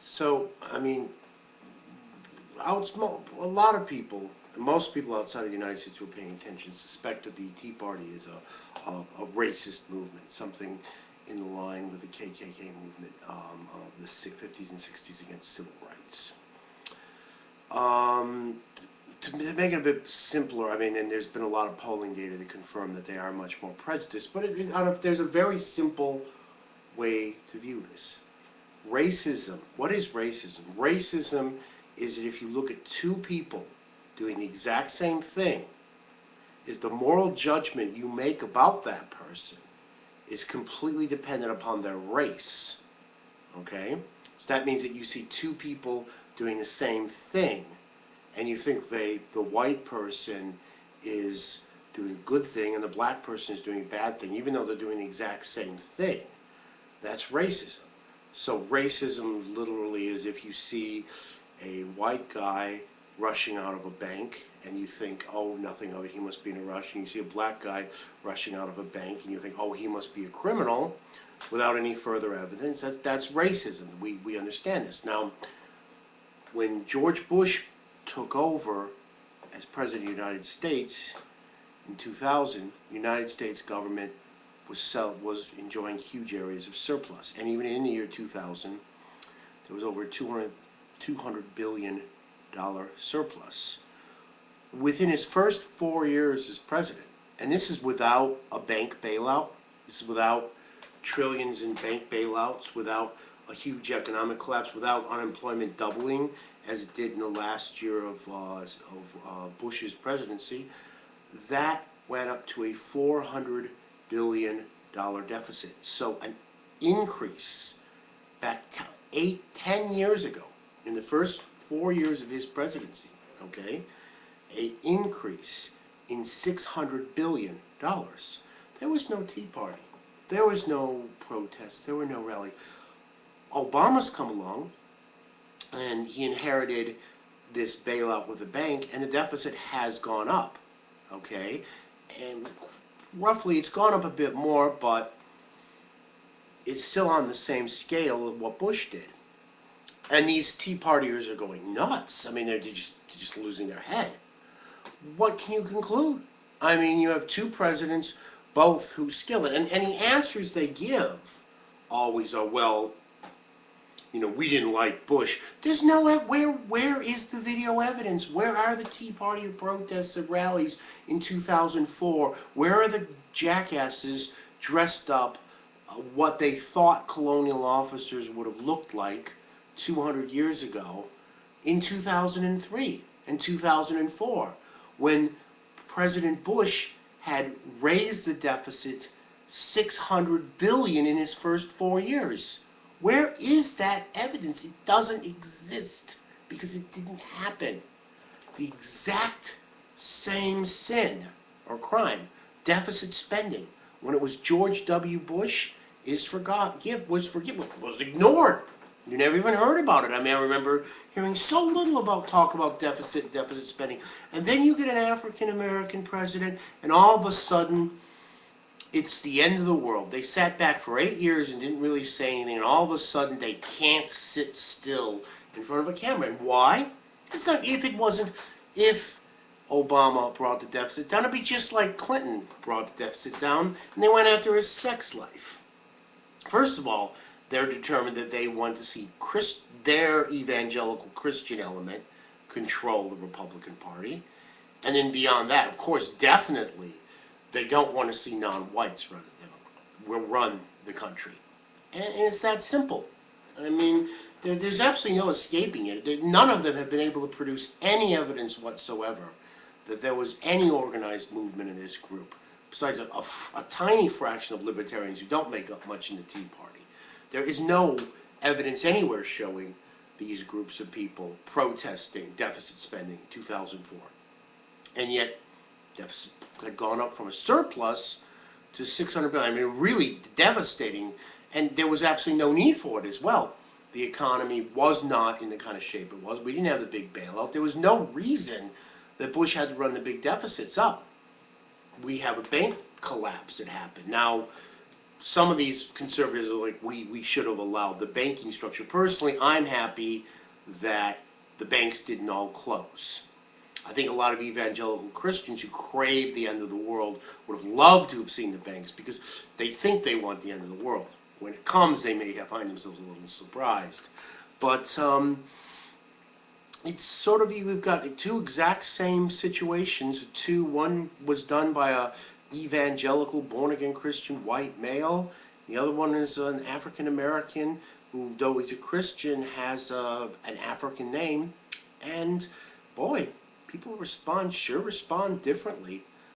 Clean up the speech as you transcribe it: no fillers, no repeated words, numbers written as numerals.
So, I mean, a lot of people, most people outside of the United States who are paying attention, suspect that the Tea Party is a racist movement, something in line with the KKK movement of the 50s and 60s against civil rights. To make it a bit simpler, I mean, and there's been a lot of polling data to confirm that they are much more prejudiced, but there's a very simple way to view this. Racism. What is racism? Racism is that if you look at two people doing the exact same thing, if the moral judgment you make about that person is completely dependent upon their race, okay? So that means that you see two people doing the same thing, and you think the white person is doing a good thing and the black person is doing a bad thing, even though they're doing the exact same thing. That's racism. So racism literally is if you see a white guy rushing out of a bank and you think, oh, nothing of it, he must be in a rush, and you see a black guy rushing out of a bank and you think, oh, he must be a criminal, without any further evidence. That's racism. We understand this. Now, when George Bush took over as President of the United States in 2000, the United States government was enjoying huge areas of surplus. And even in the year 2000, there was over $200 billion surplus. Within his first 4 years as president, and this is without a bank bailout, this is without trillions in bank bailouts, without a huge economic collapse, without unemployment doubling as it did in the last year of Bush's presidency, that went up to a $400 billion deficit. So an increase back 10 years ago, in the first 4 years of his presidency, okay, an increase in $600 billion. There was no Tea Party. There was no protests. There were no rally. Obama's come along, and he inherited this bailout with the bank, and the deficit has gone up, okay? And roughly it's gone up a bit more, but it's still on the same scale of what Bush did. And these Tea Partiers are going nuts. I mean, they're just losing their head. What can you conclude? I mean, you have two presidents, both who skill it. And the answers they give always are, well, you know, we didn't like Bush. There's no, where is the video evidence? Where are the Tea Party protests and rallies in 2004? Where are the jackasses dressed up what they thought colonial officers would have looked like 200 years ago in 2003 and 2004, when President Bush had raised the deficit $600 billion in his first 4 years? Where is that evidence? It doesn't exist because it didn't happen. The exact same sin or crime, deficit spending, when it was George W. Bush, was ignored. You never even heard about it. I mean, I remember hearing so little talk about deficit spending. And then you get an African-American president, and all of a sudden, it's the end of the world. They sat back for 8 years and didn't really say anything, and all of a sudden they can't sit still in front of a camera. And why? It's not if Obama brought the deficit down, it'd be just like Clinton brought the deficit down, and they went after his sex life. First of all, they're determined that they want to see their evangelical Christian element control the Republican Party. And then beyond that, of course, definitely, they don't want to see non-whites run the country. And it's that simple. I mean, there's absolutely no escaping it. None of them have been able to produce any evidence whatsoever that there was any organized movement in this group, besides a tiny fraction of libertarians who don't make up much in the Tea Party. There is no evidence anywhere showing these groups of people protesting deficit spending in 2004. And yet, deficit had gone up from a surplus to $600 billion. I mean, really devastating, and there was absolutely no need for it as well. The economy was not in the kind of shape it was. We didn't have the big bailout. There was no reason that Bush had to run the big deficits up. We have a bank collapse that happened. Now, some of these conservatives are like, we should have allowed the banking structure. Personally, I'm happy that the banks didn't all close. I think a lot of evangelical Christians who crave the end of the world would have loved to have seen the banks because they think they want the end of the world. When it comes, they may find themselves a little surprised. But it's sort of, we've got the two exact same situations. One was done by a evangelical, born-again Christian white male. The other one is an African American who, though he's a Christian, has an African name. And boy, people respond differently.